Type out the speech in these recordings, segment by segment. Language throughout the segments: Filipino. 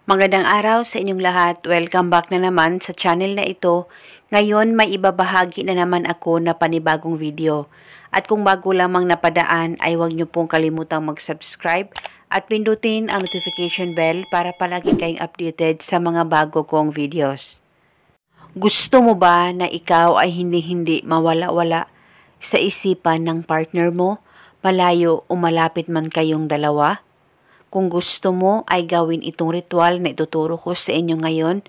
Magandang araw sa inyong lahat. Welcome back na naman sa channel na ito. Ngayon may ibabahagi na naman ako na panibagong video. At kung bago lamang napadaan ay huwag niyo pong kalimutang mag-subscribe at pindutin ang notification bell para palagi kayong updated sa mga bago kong videos. Gusto mo ba na ikaw ay hindi mawala-wala sa isipan ng partner mo, malayo o malapit man kayong dalawa? Kung gusto mo ay gawin itong ritual na ituturo ko sa inyo ngayon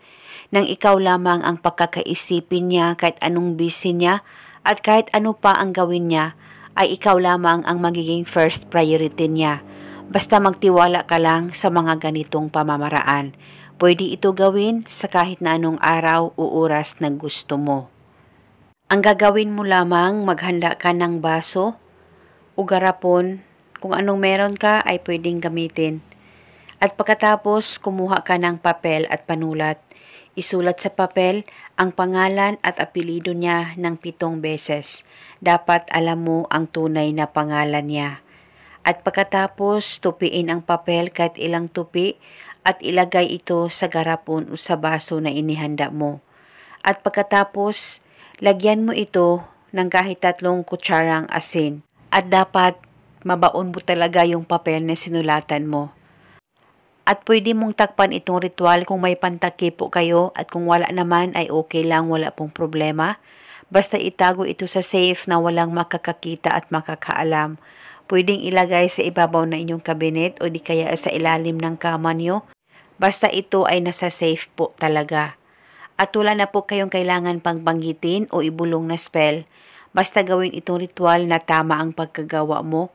nang ikaw lamang ang pagkakaisipin niya kahit anong busy niya at kahit ano pa ang gawin niya ay ikaw lamang ang magiging first priority niya. Basta magtiwala ka lang sa mga ganitong pamamaraan. Pwede ito gawin sa kahit na anong araw o oras na gusto mo. Ang gagawin mo lamang maghanda ka ng baso o garapon. Kung anong meron ka ay pwedeng gamitin. At pagkatapos kumuha ka ng papel at panulat. Isulat sa papel ang pangalan at apelido niya ng 7 beses. Dapat alam mo ang tunay na pangalan niya. At pagkatapos tupiin ang papel kahit ilang tupi at ilagay ito sa garapon o sa baso na inihanda mo. At pagkatapos lagyan mo ito ng kahit 3 kutsarang asin. At dapat mabaon mo talaga yung papel na sinulatan mo. At pwede mong takpan itong ritual kung may pantakipo kayo at kung wala naman ay okay lang, wala pong problema. Basta itago ito sa safe na walang makakakita at makakaalam. Pwedeng ilagay sa ibabaw na inyong kabinet o di kaya sa ilalim ng kama nyo. Basta ito ay nasa safe po talaga. At wala na po kayong kailangan pang banggitin o ibulong na spell. Basta gawin itong ritual na tama ang pagkagawa mo.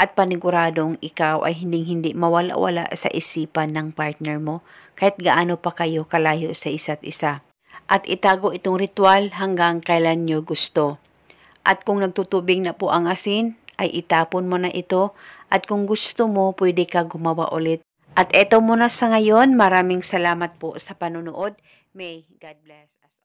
At paniguradong ikaw ay hindi mawala-wala sa isipan ng partner mo kahit gaano pa kayo kalayo sa isa't isa. At itago itong ritual hanggang kailan nyo gusto. At kung nagtutubig na po ang asin, ay itapon mo na ito at kung gusto mo, pwede ka gumawa ulit. At eto muna sa ngayon, maraming salamat po sa panonood. May God bless us.